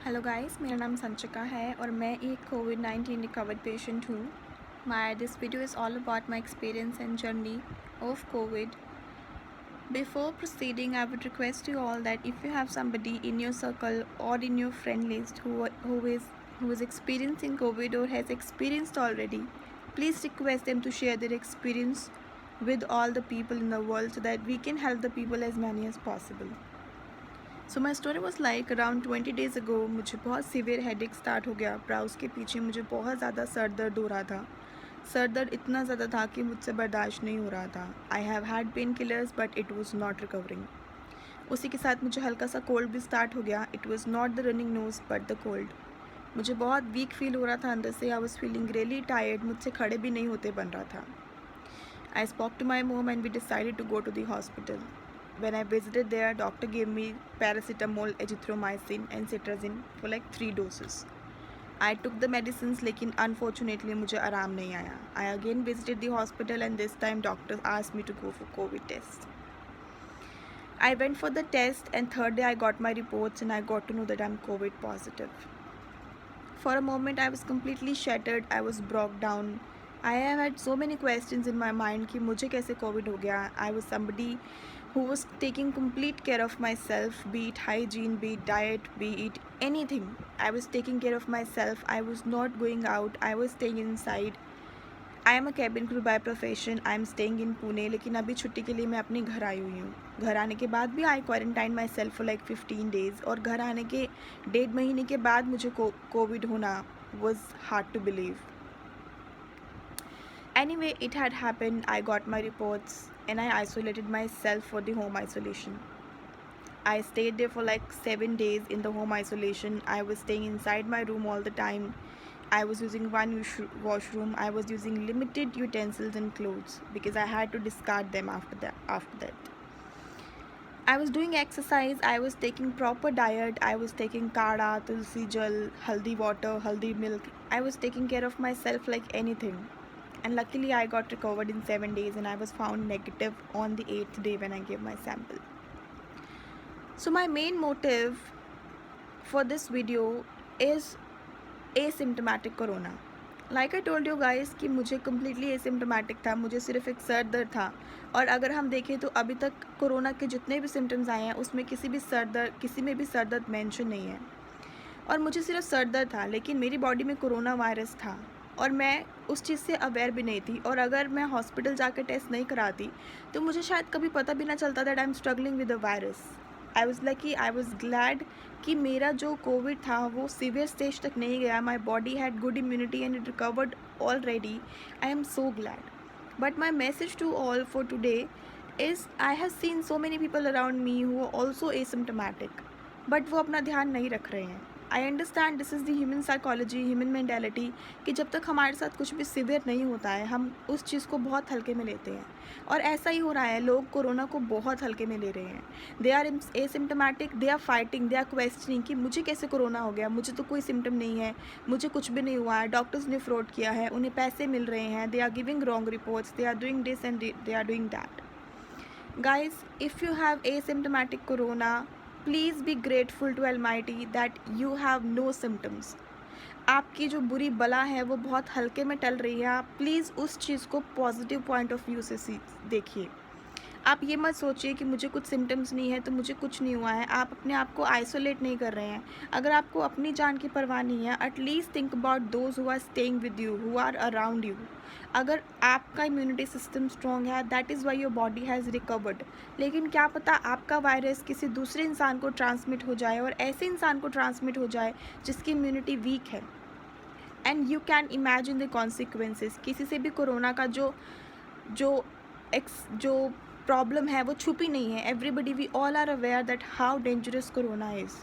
Hello guys, मेरा नाम संचिका है और मैं एक कोविड-19 रिकवर्ड पेशेंट हूँ। My this video is all about my experience and journey of COVID. Before proceeding, I would request you all that if you have somebody in your circle or in your friend list who is experiencing COVID or has experienced already, please request them to share their experience with all the people in the world so that we can help the people as many as possible. So my story was like around 20 days ago मुझे बहुत severe headache start हो गया। Browse के पीछे मुझे बहुत ज़्यादा sir दर्द हो रहा था। सर दर्द इतना ज़्यादा था कि मुझसे बर्दाश्त नहीं हो रहा था। I have had pain killers but it was not recovering. उसी के साथ मुझे हल्का सा कोल्ड भी स्टार्ट हो गया। It was not the running nose but the cold. मुझे बहुत वीक फील हो रहा था अंदर से। I was feeling really tired. मुझसे खड़े भी नहीं होते बन रहा था। I spoke to my mom and we decided to go to the hospital. When I visited there, doctor gave me paracetamol, azithromycin and cetirizine for like 3 doses. I took the medicines लेकिन unfortunately मुझे आराम नहीं आया. I again visited the hospital and this time doctor asked me to go for COVID test. I went for the test and third day I got my reports and I got to know that I'm COVID positive. For a moment I was completely shattered. I was broke down. I have had so many questions in my mind कि मुझे कैसे Covid हो गया. I was somebody who was taking complete care of myself, be it hygiene, be it diet, be it anything. I was taking care of myself. I was not going out. I was staying inside. I am a cabin crew by profession. I am staying in Pune. लेकिन अभी छुट्टी के लिए मैं अपने घर आई हुई हूँ. घर आने के बाद भी I quarantine myself for like 15 days. और घर आने के 1.5 महीने के बाद मुझे कोविड होना was hard to believe. Anyway, it had happened. I got my reports and I isolated myself for the home isolation. I stayed there for like 7 days in the home isolation. I was staying inside my room all the time. I was using one washroom. I was using limited utensils and clothes because I had to discard them after that. I was doing exercise. I was taking proper diet. I was taking kada, tulsi jal, haldi water, haldi milk. I was taking care of myself like anything. And luckily I got recovered in 7 days and I was found negative on the 8th day when I gave my sample. So my main motive for this video is asymptomatic corona. Like I told you guys कि मुझे completely asymptomatic था. मुझे सिर्फ एक sir दर्द था. और अगर हम देखें तो अभी तक कोरोना के जितने भी सिम्टम्स आए हैं उसमें किसी में भी सर दर्द मेंशन नहीं है. और मुझे सिर्फ सर दर्द था लेकिन मेरी बॉडी में कोरोना वायरस था और मैं उस चीज़ से अवेयर भी नहीं थी. और अगर मैं हॉस्पिटल जाकर टेस्ट नहीं कराती तो मुझे शायद कभी पता भी ना चलता that I am struggling with the virus. I was lucky. I was glad कि मेरा जो कोविड था वो सीवियर स्टेज तक नहीं गया. My body had good immunity and it recovered already. I am so glad. But my message to all for today is I have seen so many people around me who are also asymptomatic but वो अपना ध्यान नहीं रख रहे हैं. I understand this is the human psychology, human mentality कि जब तक हमारे साथ कुछ भी सिवियर नहीं होता है हम उस चीज़ को बहुत हल्के में लेते हैं. और ऐसा ही हो रहा है. लोग कोरोना को बहुत हल्के में ले रहे हैं. They are asymptomatic. They are fighting. They are questioning कि मुझे कैसे कोरोना हो गया. मुझे तो कोई सिम्टम नहीं है. मुझे कुछ भी नहीं हुआ है. डॉक्टर्स ने फ्रॉड किया है. उन्हें पैसे मिल रहे हैं. They are giving wrong reports. They are doing this and they are doing that. Guys, if you have asymptomatic corona, please be grateful to Almighty that you have no symptoms. आपकी जो बुरी बला है वो बहुत हल्के में टल रही है. आप प्लीज़ उस चीज़ को पॉजिटिव पॉइंट ऑफ व्यू से देखिए. आप ये मत सोचिए कि मुझे कुछ सिम्टम्स नहीं है तो मुझे कुछ नहीं हुआ है. आप अपने आप को आइसोलेट नहीं कर रहे हैं. अगर आपको अपनी जान की परवाह नहीं है, at least think about those who are staying with you, who are around you. अगर आपका इम्यूनिटी सिस्टम स्ट्रॉन्ग है, that is why your body has recovered. लेकिन क्या पता आपका वायरस किसी दूसरे इंसान को ट्रांसमिट हो जाए और ऐसे इंसान को ट्रांसमिट हो जाए जिसकी इम्यूनिटी वीक है. And you can imagine the consequences. किसी से भी कोरोना का जो प्रॉब्लम है वो छुपी नहीं है. Everybody, we all are aware that how dangerous corona is.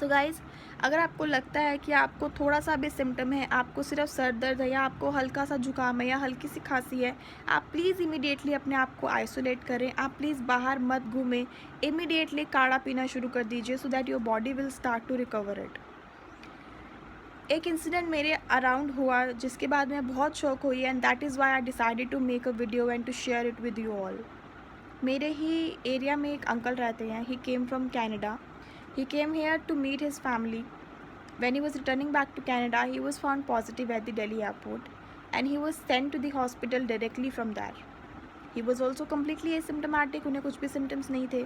So guys, अगर आपको लगता है कि आपको थोड़ा सा भी सिम्टम है, आपको सिर्फ सर दर्द है या आपको हल्का सा जुकाम है या हल्की सी खांसी है, आप प्लीज़ इमीडिएटली अपने आप को आइसोलेट करें. आप प्लीज़ बाहर मत घूमें. इमीडिएटली काढ़ा पीना शुरू कर दीजिए so that your body will start to recover it. एक इंसिडेंट मेरे अराउंड हुआ जिसके बाद मैं बहुत शॉक हुई and that is why I decided to make a video and to share it with you all. मेरे ही एरिया में एक अंकल रहते हैं. He came from Canada. He came here to meet his family. When he was returning back to Canada, he was found positive at the Delhi airport and he was sent to the hospital directly from there. He was also completely asymptomatic, उन्हें कुछ भी symptoms नहीं थे.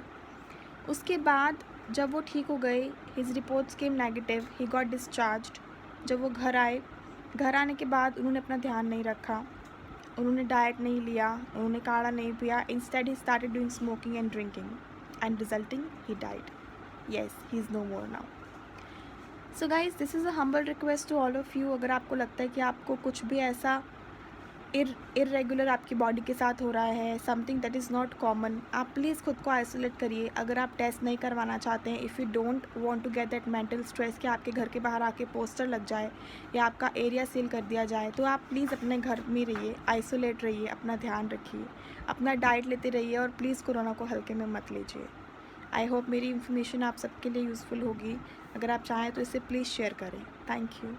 उसके बाद जब वो ठीक हो गए, his reports came negative, he got discharged. जब वो घर आए, घर आने के बाद उन्होंने अपना ध्यान नहीं रखा, उन्होंने डाइट नहीं लिया, उन्होंने काढ़ा नहीं पिया. Instead he started doing smoking and drinking and resulting he died. Yes, he is no more now. So guys this is a humble request to all of you. अगर आपको लगता है कि आपको कुछ भी ऐसा इरेगुलर आपकी बॉडी के साथ हो रहा है, something that is not common, आप प्लीज़ खुद को आइसोलेट करिए. अगर आप टेस्ट नहीं करवाना चाहते हैं, if you don't want to get that mental stress कि आपके घर के बाहर आके पोस्टर लग जाए या आपका एरिया सील कर दिया जाए, तो आप प्लीज़ अपने घर में रहिए, आइसोलेट रहिए, अपना ध्यान रखिए, अपना डाइट लेते रहिए और प्लीज़ कोरोना को हल्के में मत लीजिए. आई होप मेरी इन्फॉर्मेशन आप सबके लिए यूज़फुल होगी. अगर आप चाहें तो इसे प्लीज़ शेयर करें. Thank you.